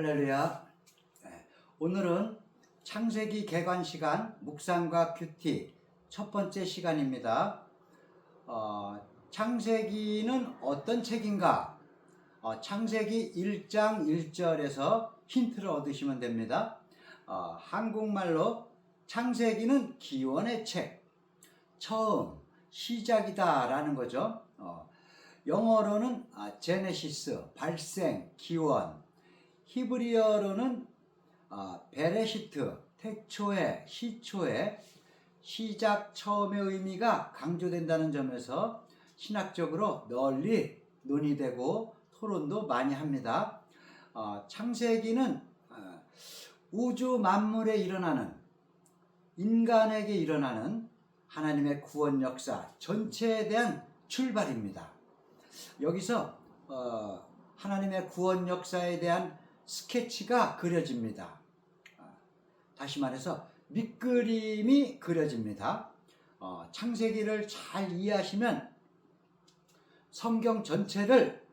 할렐루야. 오늘은 창세기 개관 시간 묵상과 큐티 첫 번째 시간입니다. 창세기는 어떤 책인가? 창세기 1장 1절에서 힌트를 얻으시면 됩니다. 한국말로 창세기는 기원의 책, 처음, 시작이다 라는 거죠. 영어로는 제네시스, 발생, 기원, 히브리어로는 베레시트, 태초에, 시초에, 시작, 처음의 의미가 강조된다는 점에서 신학적으로 널리 논의되고 토론도 많이 합니다. 창세기는 우주 만물에 일어나는, 인간에게 일어나는 하나님의 구원 역사 전체에 대한 출발입니다. 여기서 하나님의 구원 역사에 대한 스케치가 그려집니다. 다시 말해서 밑그림이 그려집니다. 창세기를 잘 이해하시면 성경 전체를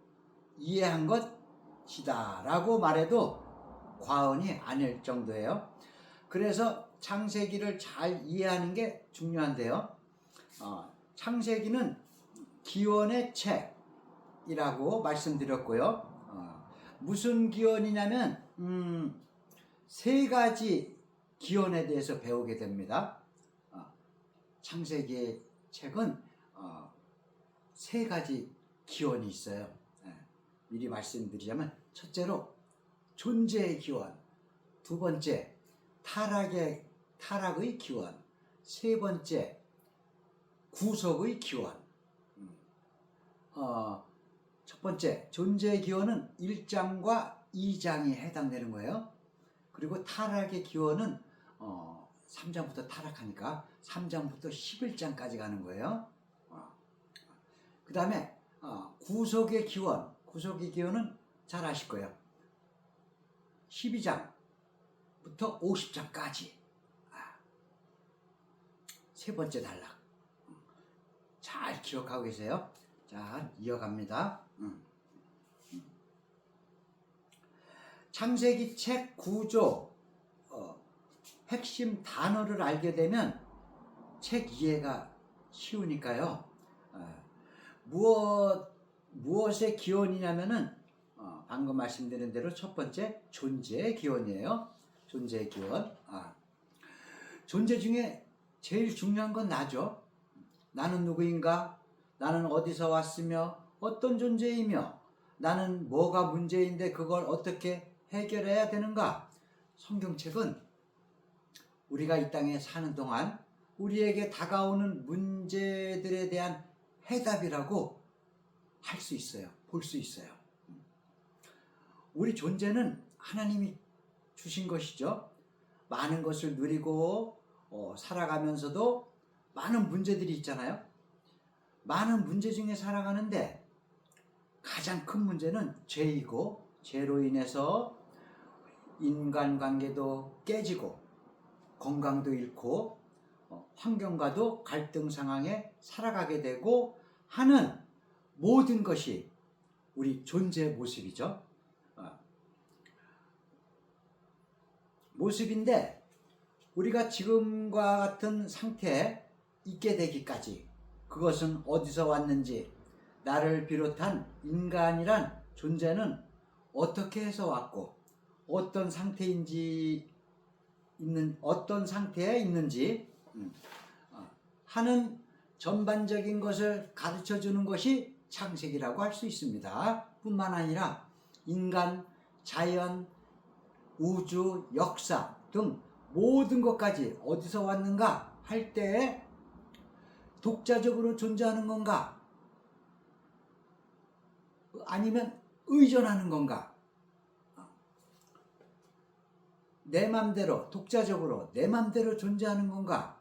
이해한 것이다 라고 말해도 과언이 아닐 정도예요. 그래서 창세기를 잘 이해하는 게 중요한데요. 창세기는 기원의 책이라고 말씀드렸고요. 무슨 기원이냐면 세 가지 기원에 대해서 배우게 됩니다. 창세기의 책은 세 가지 기원이 있어요. 미리 말씀드리자면 첫째로 존재의 기원, 두 번째 타락의 기원, 세 번째 구속의 기원. 첫 번째 존재의 기원은 1장과 2장이 해당되는 거예요. 그리고 타락의 기원은 3장부터 타락하니까 3장부터 11장까지 가는 거예요. 그 다음에 구속의 기원은 잘 아실 거예요. 12장부터 50장까지. 세 번째 단락. 잘 기억하고 계세요? 자, 이어갑니다. 창세기 책 구조, 핵심 단어를 알게 되면 책 이해가 쉬우니까요. 무엇의 기원이냐면은 방금 말씀드린 대로 첫 번째 존재의 기원이에요. 존재의 기원. 존재 중에 제일 중요한 건 나죠. 나는 누구인가? 나는 어디서 왔으며 어떤 존재이며 나는 뭐가 문제인데 그걸 어떻게 해결해야 되는가? 성경책은 우리가 이 땅에 사는 동안 우리에게 다가오는 문제들에 대한 해답이라고 할 수 있어요. 볼 수 있어요. 우리 존재는 하나님이 주신 것이죠. 많은 것을 누리고 살아가면서도 많은 문제들이 있잖아요. 많은 문제 중에 살아가는데 가장 큰 문제는 죄이고 죄로 인해서 인간관계도 깨지고 건강도 잃고 환경과도 갈등 상황에 살아가게 되고 하는 모든 것이 우리 존재의 모습이죠. 모습인데 우리가 지금과 같은 상태에 있게 되기까지 그것은 어디서 왔는지 나를 비롯한 인간이란 존재는 어떻게 해서 왔고 어떤 상태에 있는지 하는 전반적인 것을 가르쳐 주는 것이 창세기라고 할 수 있습니다. 뿐만 아니라 인간, 자연, 우주, 역사 등 모든 것까지 어디서 왔는가 할 때에 독자적으로 존재하는 건가? 아니면 의존하는 건가? 내 맘대로, 독자적으로 내 맘대로 존재하는 건가?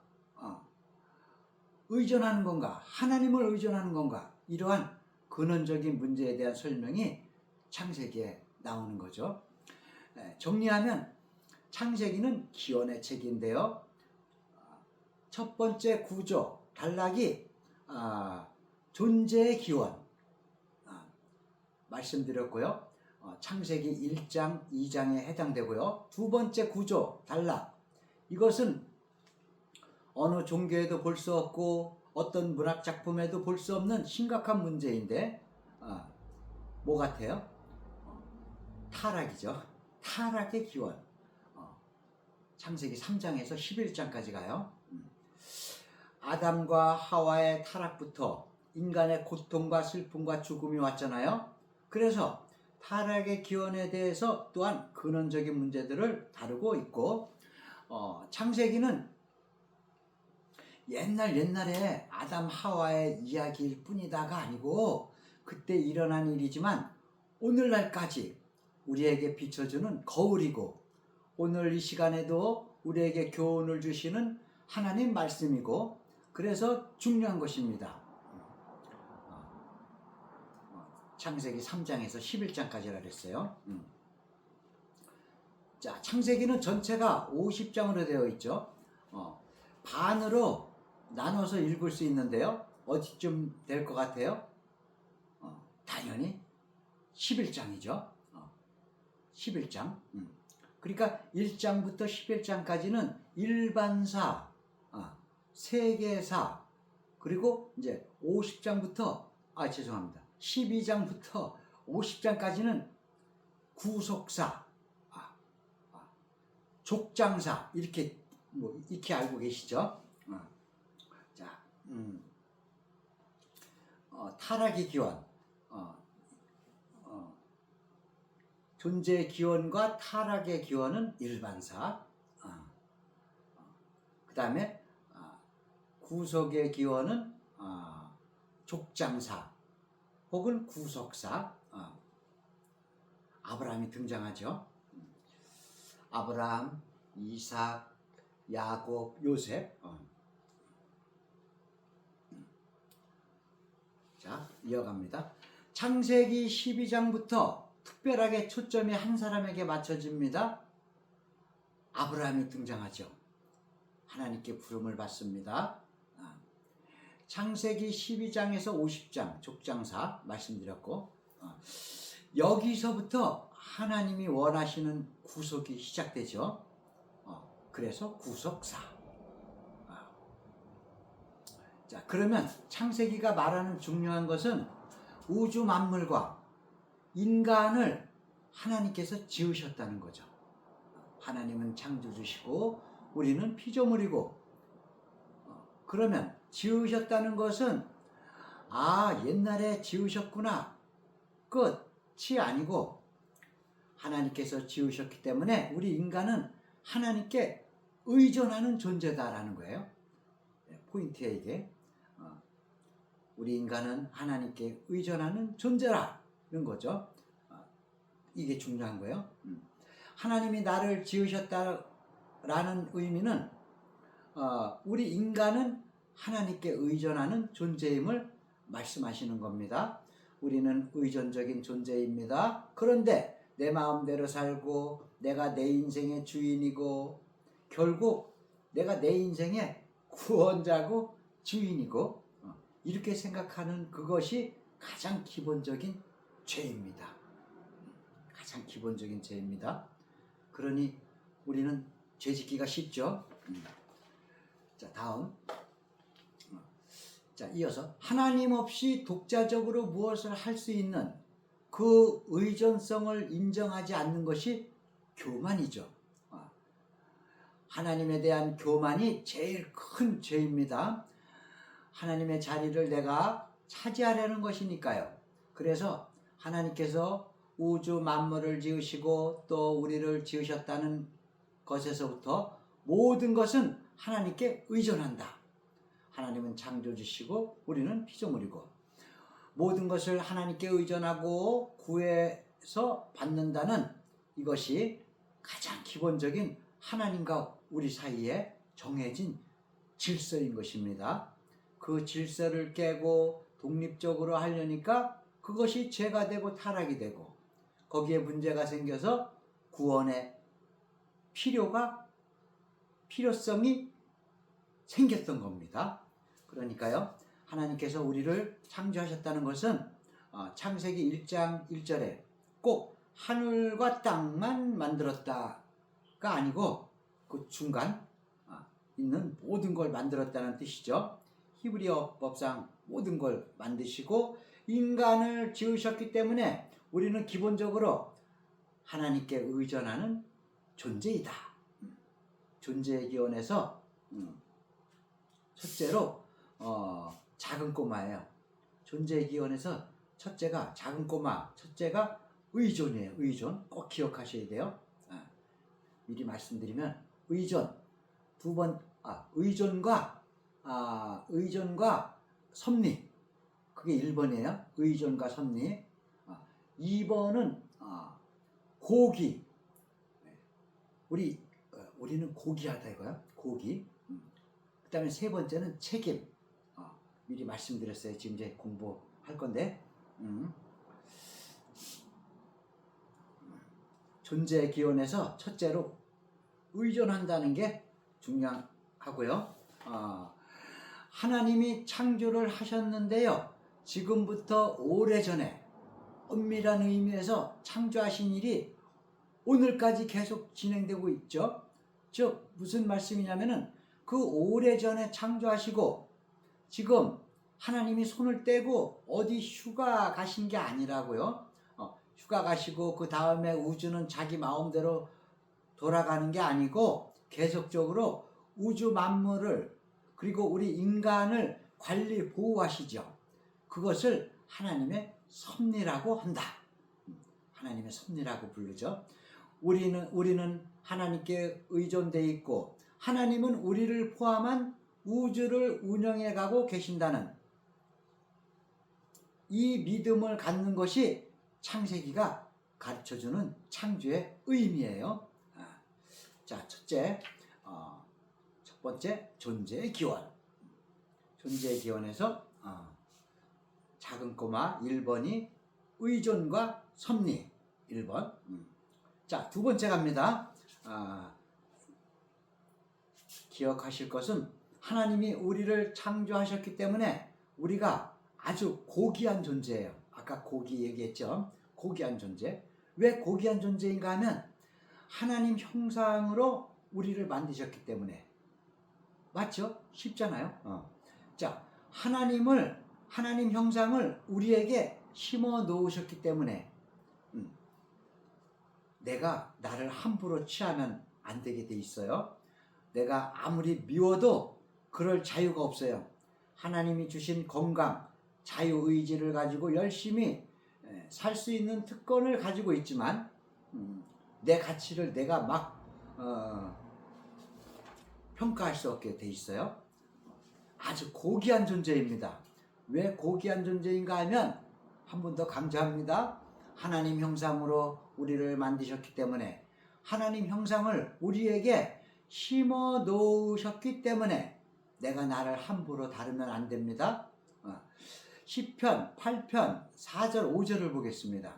의존하는 건가? 하나님을 의존하는 건가? 이러한 근원적인 문제에 대한 설명이 창세기에 나오는 거죠. 정리하면 창세기는 기원의 책인데요. 첫 번째 구조, 단락이 존재의 기원 말씀드렸고요. 창세기 1장, 2장에 해당되고요. 두 번째 구조, 단락. 이것은 어느 종교에도 볼 수 없고 어떤 문학 작품에도 볼 수 없는 심각한 문제인데 뭐 같아요? 타락이죠. 타락의 기원. 창세기 3장에서 11장까지 가요. 아담과 하와의 타락부터 인간의 고통과 슬픔과 죽음이 왔잖아요. 그래서 타락의 기원에 대해서 또한 근원적인 문제들을 다루고 있고, 창세기는 옛날에 아담 하와의 이야기일 뿐이다가 아니고 그때 일어난 일이지만 오늘날까지 우리에게 비춰주는 거울이고, 오늘 이 시간에도 우리에게 교훈을 주시는 하나님 말씀이고, 그래서 중요한 것입니다. 창세기 3장에서 11장까지라 그랬어요. 자, 창세기는 전체가 50장으로 되어 있죠. 반으로 나눠서 읽을 수 있는데요. 어디쯤 될 것 같아요? 당연히 11장이죠. 11장. 그러니까 1장부터 11장까지는 일반사, 세계사, 그리고 이제 50장부터, 죄송합니다. 12장부터 50장까지는 구속사, 족장사, 이렇게 익히 알고 계시죠? 자, 타락의 기원, 존재의 기원과 타락의 기원은 일반사, 그 다음에 구속의 기원은 족장사 혹은 구속사. 아브라함이 등장하죠. 아브라함, 이삭, 야곱, 요셉. 자, 이어갑니다. 창세기 12장부터 특별하게 초점이 한 사람에게 맞춰집니다. 아브라함이 등장하죠. 하나님께 부름을 받습니다. 창세기 12장에서 50장 족장사 말씀드렸고, 여기서부터 하나님이 원하시는 구속이 시작되죠. 그래서 구속사. 자, 그러면 창세기가 말하는 중요한 것은 우주 만물과 인간을 하나님께서 지으셨다는 거죠. 하나님은 창조주시고 우리는 피조물이고, 그러면 지으셨다는 것은 옛날에 지으셨구나 끝이 아니고, 하나님께서 지으셨기 때문에 우리 인간은 하나님께 의존하는 존재다라는 거예요. 포인트에 이게 우리 인간은 하나님께 의존하는 존재라는 거죠. 이게 중요한 거예요. 하나님이 나를 지으셨다라는 의미는 우리 인간은 하나님께 의존하는 존재임을 말씀하시는 겁니다. 우리는 의존적인 존재입니다. 그런데 내 마음대로 살고 내가 내 인생의 주인이고, 결국 내가 내 인생의 구원자고 주인이고, 이렇게 생각하는 그것이 가장 기본적인 죄입니다. 가장 기본적인 죄입니다. 그러니 우리는 죄 짓기가 쉽죠. 자, 다음. 자, 이어서 하나님 없이 독자적으로 무엇을 할 수 있는 그 의존성을 인정하지 않는 것이 교만이죠. 하나님에 대한 교만이 제일 큰 죄입니다. 하나님의 자리를 내가 차지하려는 것이니까요. 그래서 하나님께서 우주 만물을 지으시고 또 우리를 지으셨다는 것에서부터 모든 것은 하나님께 의존한다. 하나님은 창조주시고 우리는 피조물이고, 모든 것을 하나님께 의존하고 구해서 받는다는 이것이 가장 기본적인 하나님과 우리 사이에 정해진 질서인 것입니다. 그 질서를 깨고 독립적으로 하려니까 그것이 죄가 되고 타락이 되고, 거기에 문제가 생겨서 구원의 필요성이 생겼던 겁니다. 그러니까요, 하나님께서 우리를 창조하셨다는 것은 창세기 1장 1절에 꼭 하늘과 땅만 만들었다가 아니고 그 중간 있는 모든 걸 만들었다는 뜻이죠. 히브리어 법상 모든 걸 만드시고 인간을 지으셨기 때문에 우리는 기본적으로 하나님께 의존하는 존재이다. 존재의 기원에서 첫째로 작은 꼬마예요. 존재의 기원에서 첫째가 작은 꼬마, 첫째가 의존이에요. 의존 꼭 기억하셔야 돼요. 미리 말씀드리면 의존 의존과 섭리, 그게 1번이에요. 의존과 섭리. 2번은 고기. 우리는 고귀하다 이거야. 고기. 그 다음에 세 번째는 책임. 미리 말씀드렸어요. 지금 이제 공부할 건데. 존재의 기원에서 첫째로 의존한다는 게 중요하고요. 하나님이 창조를 하셨는데요. 지금부터 오래전에 엄밀한 의미에서 창조하신 일이 오늘까지 계속 진행되고 있죠. 즉 무슨 말씀이냐면은 그 오래전에 창조하시고 지금 하나님이 손을 떼고 어디 휴가 가신 게 아니라고요. 휴가 가시고 그 다음에 우주는 자기 마음대로 돌아가는 게 아니고 계속적으로 우주 만물을 그리고 우리 인간을 관리 보호하시죠. 그것을 하나님의 섭리라고 한다. 하나님의 섭리라고 부르죠. 우리는 하나님께 의존되어 있고 하나님은 우리를 포함한 우주를 운영해 가고 계신다는 이 믿음을 갖는 것이 창세기가 가르쳐주는 창조의 의미예요. 자, 첫 번째 존재의 기원. 존재의 기원에서 작은 꼬마 1번이 의존과 섭리 1번. 자, 두 번째 갑니다. 기억하실 것은 하나님이 우리를 창조하셨기 때문에 우리가 아주 고귀한 존재예요. 아까 고귀 얘기했죠. 고귀한 존재. 왜 고귀한 존재인가 하면 하나님 형상으로 우리를 만드셨기 때문에. 맞죠? 쉽잖아요. 자, 하나님 형상을 우리에게 심어 놓으셨기 때문에 내가 나를 함부로 취하면 안 되게 돼 있어요. 내가 아무리 미워도 그럴 자유가 없어요. 하나님이 주신 건강, 자유의지를 가지고 열심히 살 수 있는 특권을 가지고 있지만 내 가치를 내가 막 평가할 수 없게 돼 있어요. 아주 고귀한 존재입니다. 왜 고귀한 존재인가 하면 한 번 더 강조합니다. 하나님 형상으로 우리를 만드셨기 때문에 하나님 형상을 우리에게 심어 놓으셨기 때문에 내가 나를 함부로 다루면 안 됩니다. 시편 8편 4절 5절을 보겠습니다.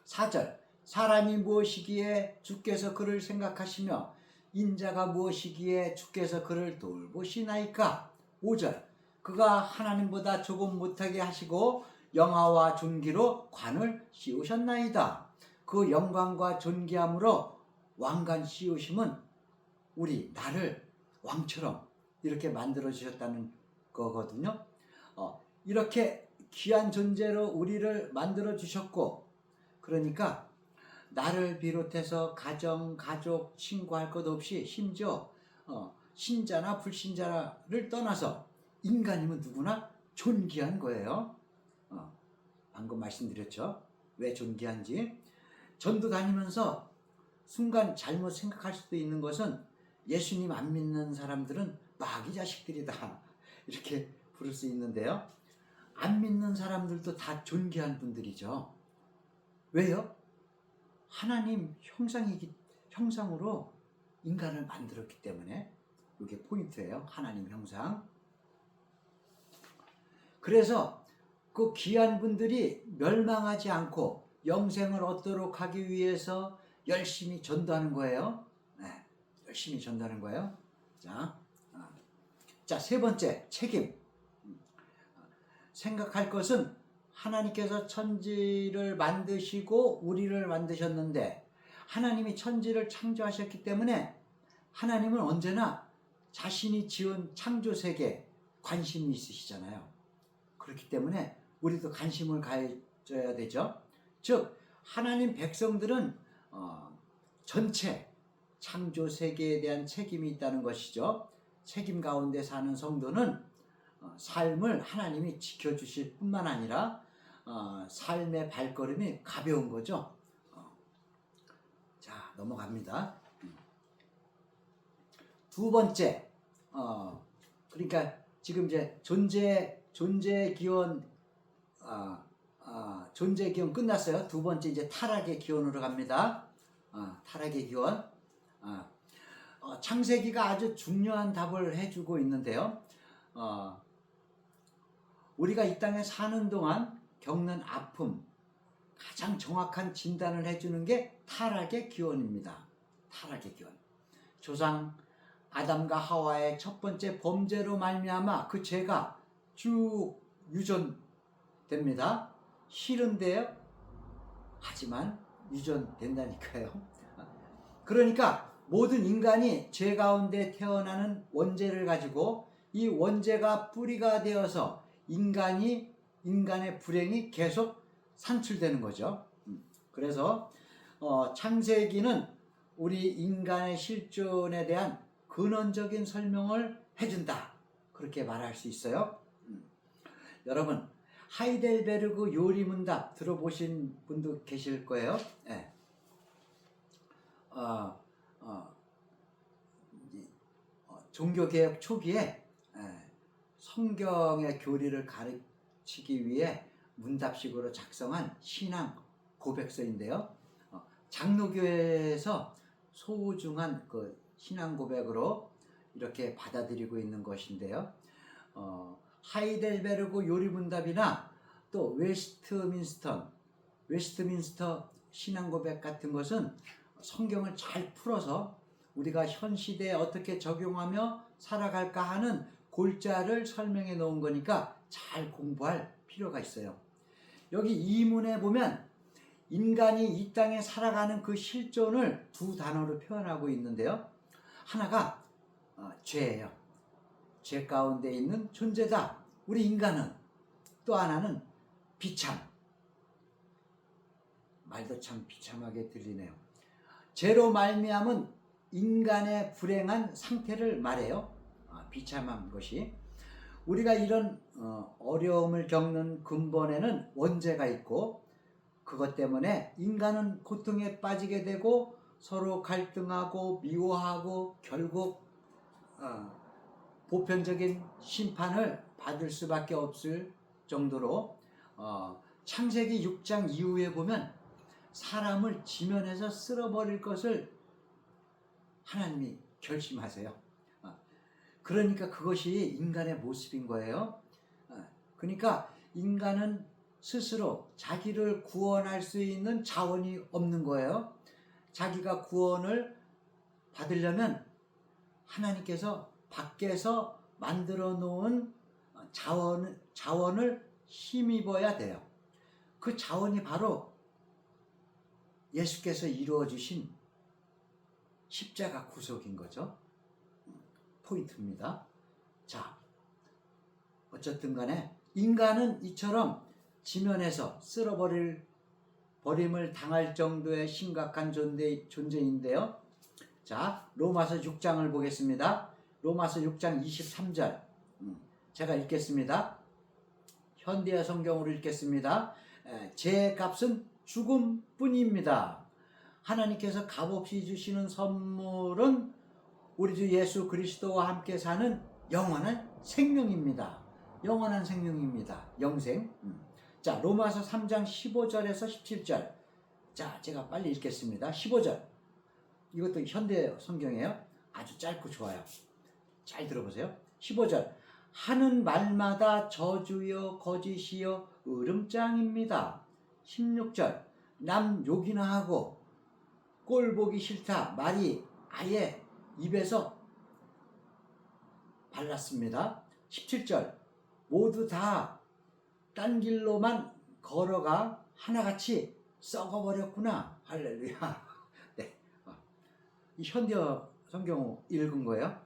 4절 사람이 무엇이기에 주께서 그를 생각하시며 인자가 무엇이기에 주께서 그를 돌보시나이까. 5절 그가 하나님보다 조금 못하게 하시고 영화와 존귀로 관을 씌우셨나이다. 그 영광과 존귀함으로 왕관 씌우심은 나를 왕처럼 이렇게 만들어 주셨다는 거거든요. 이렇게 귀한 존재로 우리를 만들어 주셨고, 그러니까 나를 비롯해서 가정, 가족, 친구 할 것 없이 심지어 신자나 불신자를 떠나서 인간이면 누구나 존귀한 거예요. 방금 말씀드렸죠. 왜 존귀한지. 전도 다니면서 순간 잘못 생각할 수도 있는 것은 예수님 안 믿는 사람들은 마귀 자식들이다 이렇게 부를 수 있는데요. 안 믿는 사람들도 다 존귀한 분들이죠. 왜요? 하나님 형상으로 인간을 만들었기 때문에 이게 포인트예요. 하나님 형상. 그래서 그 귀한 분들이 멸망하지 않고 영생을 얻도록 하기 위해서 열심히 전도하는 거예요. 네, 열심히 전도하는 거예요. 자, 세 번째 책임. 생각할 것은 하나님께서 천지를 만드시고 우리를 만드셨는데 하나님이 천지를 창조하셨기 때문에 하나님은 언제나 자신이 지은 창조 세계에 관심이 있으시잖아요. 그렇기 때문에 우리도 관심을 가져야 되죠. 즉 하나님 백성들은 전체 창조 세계에 대한 책임이 있다는 것이죠. 책임 가운데 사는 성도는 삶을 하나님이 지켜주실 뿐만 아니라 삶의 발걸음이 가벼운 거죠. 자, 넘어갑니다. 두 번째, 그러니까 지금 이제 존재 기원, 존재 기원 끝났어요. 두 번째 이제 타락의 기원으로 갑니다. 타락의 기원. 창세기가 아주 중요한 답을 해주고 있는데요. 우리가 이 땅에 사는 동안 겪는 아픔, 가장 정확한 진단을 해주는 게 타락의 기원입니다. 타락의 기원. 조상 아담과 하와의 첫 번째 범죄로 말미암아 그 죄가 쭉 유전됩니다. 싫은데요. 하지만 유전된다니까요. 그러니까 모든 인간이 죄 가운데 태어나는 원죄를 가지고 이 원죄가 뿌리가 되어서 인간의 불행이 계속 산출되는 거죠. 그래서 창세기는 우리 인간의 실존에 대한 근원적인 설명을 해준다. 그렇게 말할 수 있어요. 여러분 하이델베르그 요리문답 들어보신 분도 계실 거예요. 네. 종교개혁 초기에 성경의 교리를 가르치기 위해 문답식으로 작성한 신앙 고백서인데요. 장로교회에서 소중한 그 신앙 고백으로 이렇게 받아들이고 있는 것인데요. 하이델베르그 요리문답이나 또 웨스트민스터 신앙 고백 같은 것은 성경을 잘 풀어서 우리가 현 시대에 어떻게 적용하며 살아갈까 하는 골자를 설명해 놓은 거니까 잘 공부할 필요가 있어요. 여기 이문에 보면 인간이 이 땅에 살아가는 그 실존을 두 단어로 표현하고 있는데요. 하나가 죄예요. 죄 가운데 있는 존재다. 우리 인간은. 또 하나는 비참. 말도 참 비참하게 들리네요. 죄로 말미암은 인간의 불행한 상태를 말해요. 비참한 것이. 우리가 이런 어려움을 겪는 근본에는 원죄가 있고 그것 때문에 인간은 고통에 빠지게 되고 서로 갈등하고 미워하고 결국 보편적인 심판을 받을 수밖에 없을 정도로 창세기 6장 이후에 보면 사람을 지면에서 쓸어버릴 것을 하나님이 결심하세요. 그러니까 그것이 인간의 모습인 거예요. 그러니까 인간은 스스로 자기를 구원할 수 있는 자원이 없는 거예요. 자기가 구원을 받으려면 하나님께서 밖에서 만들어 놓은 자원을 힘입어야 돼요. 그 자원이 바로 예수께서 이루어 주신 십자가 구속인 거죠. 포인트입니다. 자, 어쨌든 간에 인간은 이처럼 지면에서 버림을 당할 정도의 심각한 존재인데요. 자, 로마서 6장을 보겠습니다. 로마서 6장 23절 제가 읽겠습니다. 현대어 성경으로 읽겠습니다. 제 값은 죽음뿐입니다. 하나님께서 값없이 주시는 선물은 우리 주 예수 그리스도와 함께 사는 영원한 생명입니다. 영원한 생명입니다. 영생. 자, 로마서 3장 15절에서 17절. 자, 제가 빨리 읽겠습니다. 15절. 이것도 현대 성경이에요. 아주 짧고 좋아요. 잘 들어보세요. 15절. 하는 말마다 저주여 거짓이여 으름장입니다. 16절. 남 욕이나 하고 꼴 보기 싫다 말이 아예 입에서 발랐습니다. 17절. 모두 다 딴 길로만 걸어가 하나같이 썩어버렸구나. 할렐루야. 네. 이 현대어 성경 읽은 거예요.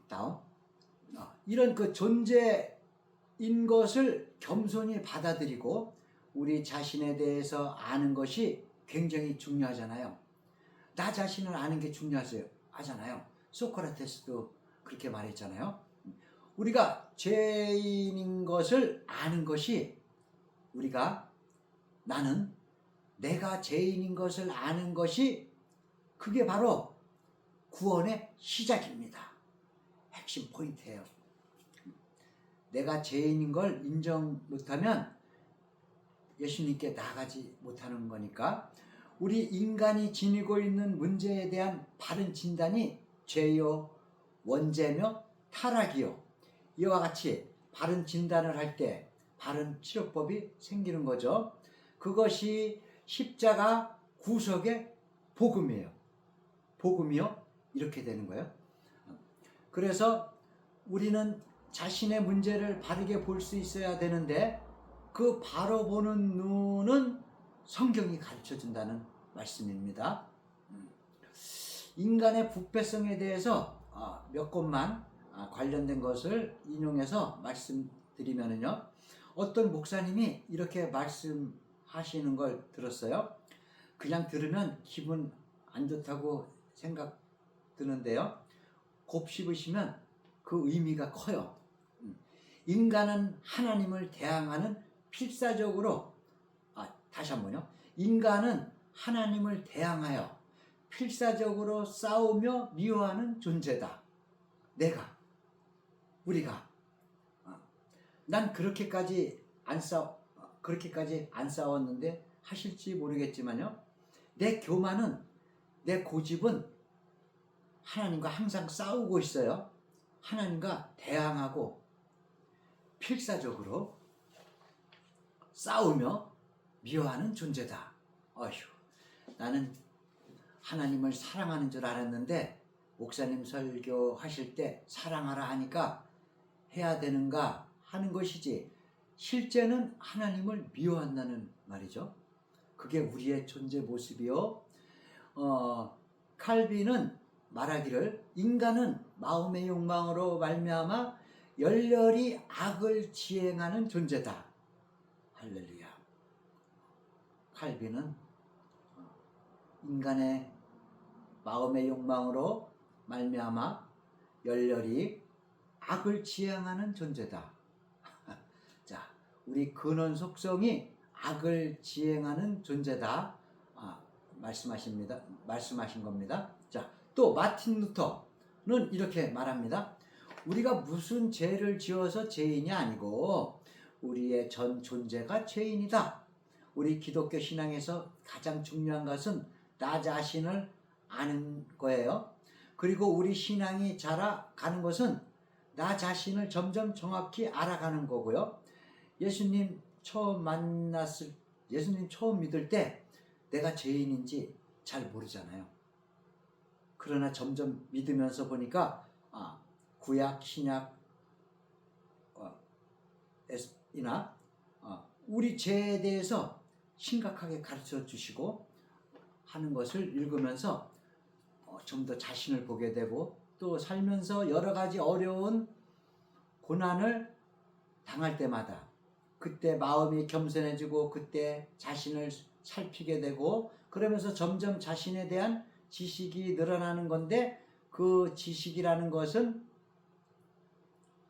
다음. 이런 그 존재인 것을 겸손히 받아들이고 우리 자신에 대해서 아는 것이 굉장히 중요하잖아요. 나 자신을 아는 게 중요하잖아요. 소크라테스도 그렇게 말했잖아요. 우리가 죄인인 것을 아는 것이 나는 내가 죄인인 것을 아는 것이 그게 바로 구원의 시작입니다. 핵심 포인트예요. 내가 죄인인 걸 인정 못하면 예수님께 나아가지 못하는 거니까 우리 인간이 지니고 있는 문제에 대한 바른 진단이 죄요, 원죄며 타락이요. 이와 같이 바른 진단을 할 때 바른 치료법이 생기는 거죠. 그것이 십자가 구속의 복음이에요. 복음이요? 이렇게 되는 거예요. 그래서 우리는 자신의 문제를 바르게 볼 수 있어야 되는데 그 바로 보는 눈은 성경이 가르쳐 준다는 말씀입니다. 인간의 부패성에 대해서 몇 곳만 관련된 것을 인용해서 말씀드리면요. 어떤 목사님이 이렇게 말씀하시는 걸 들었어요. 그냥 들으면 기분 안 좋다고 생각 드는데요. 곱씹으시면 그 의미가 커요. 인간은 하나님을 대항하는 필사적으로 다시 한번요. 인간은 하나님을 대항하여 필사적으로 싸우며 미워하는 존재다. 우리가 난 그렇게까지 안 싸웠는데 하실지 모르겠지만요. 내 교만은 내 고집은 하나님과 항상 싸우고 있어요. 하나님과 대항하고 필사적으로 싸우며 미워하는 존재다. 나는 하나님을 사랑하는 줄 알았는데 목사님 설교하실 때 사랑하라 하니까 해야 되는가 하는 것이지 실제는 하나님을 미워한다는 말이죠. 그게 우리의 존재 모습이요. 칼빈은 말하기를 인간은 마음의 욕망으로 말미암아 열렬히 악을 지행하는 존재다. 할렐루야. 칼빈은 인간의 마음의 욕망으로 말미암아 열렬히 악을 지향하는 존재다. 자, 우리 근원 속성이 악을 지행하는 존재다. 말씀하신 겁니다. 자, 또 마틴 루터는 이렇게 말합니다. 우리가 무슨 죄를 지어서 죄인이 아니고 우리의 전 존재가 죄인이다. 우리 기독교 신앙에서 가장 중요한 것은 나 자신을 아는 거예요. 그리고 우리 신앙이 자라가는 것은 나 자신을 점점 정확히 알아가는 거고요. 예수님 처음 믿을 때 내가 죄인인지 잘 모르잖아요. 그러나 점점 믿으면서 보니까 구약, 신약 이나 우리 죄에 대해서 심각하게 가르쳐 주시고 하는 것을 읽으면서 좀 더 자신을 보게 되고 또 살면서 여러 가지 어려운 고난을 당할 때마다 그때 마음이 겸손해지고 그때 자신을 살피게 되고 그러면서 점점 자신에 대한 지식이 늘어나는 건데 그 지식이라는 것은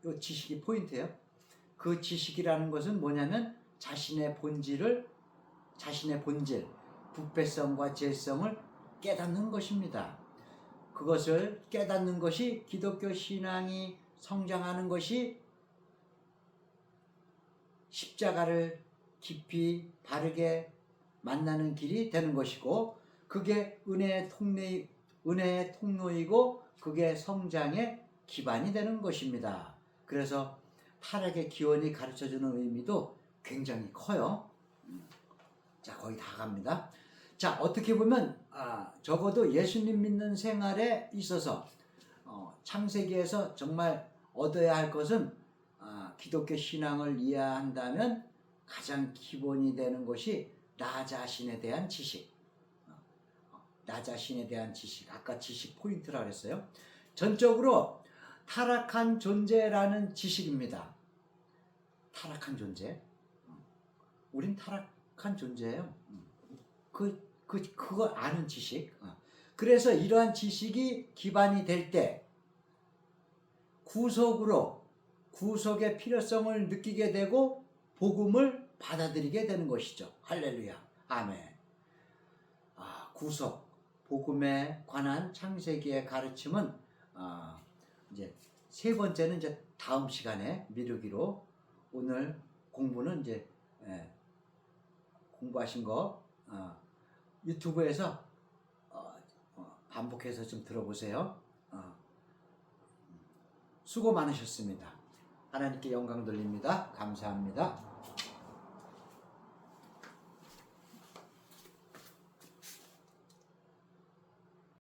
이 지식이 포인트예요. 그 지식이라는 것은 뭐냐면 자신의 본질, 부패성과 죄성을 깨닫는 것입니다. 그것을 깨닫는 것이 기독교 신앙이 성장하는 것이 십자가를 깊이 바르게 만나는 길이 되는 것이고 그게 은혜의 통로이고 그게 성장의 기반이 되는 것입니다. 그래서 타락의 기원이 가르쳐주는 의미도 굉장히 커요. 자, 거의 다 갑니다. 자, 어떻게 보면 적어도 예수님 믿는 생활에 있어서 창세기에서 정말 얻어야 할 것은 기독교 신앙을 이해한다면 가장 기본이 되는 것이 나 자신에 대한 지식. 나 자신에 대한 지식. 아까 지식 포인트라 그랬어요. 전적으로 타락한 존재라는 지식입니다. 타락한 존재. 우린 타락한 존재예요. 그거 아는 지식. 그래서 이러한 지식이 기반이 될 때 구속의 필요성을 느끼게 되고 복음을 받아들이게 되는 것이죠. 할렐루야. 아멘. 구속, 복음에 관한 창세기의 가르침은 이제 세 번째는 이제 다음 시간에 미루기로, 오늘 공부는 이제 공부하신 거 유튜브에서 반복해서 좀 들어보세요. 수고 많으셨습니다. 하나님께 영광 돌립니다. 감사합니다.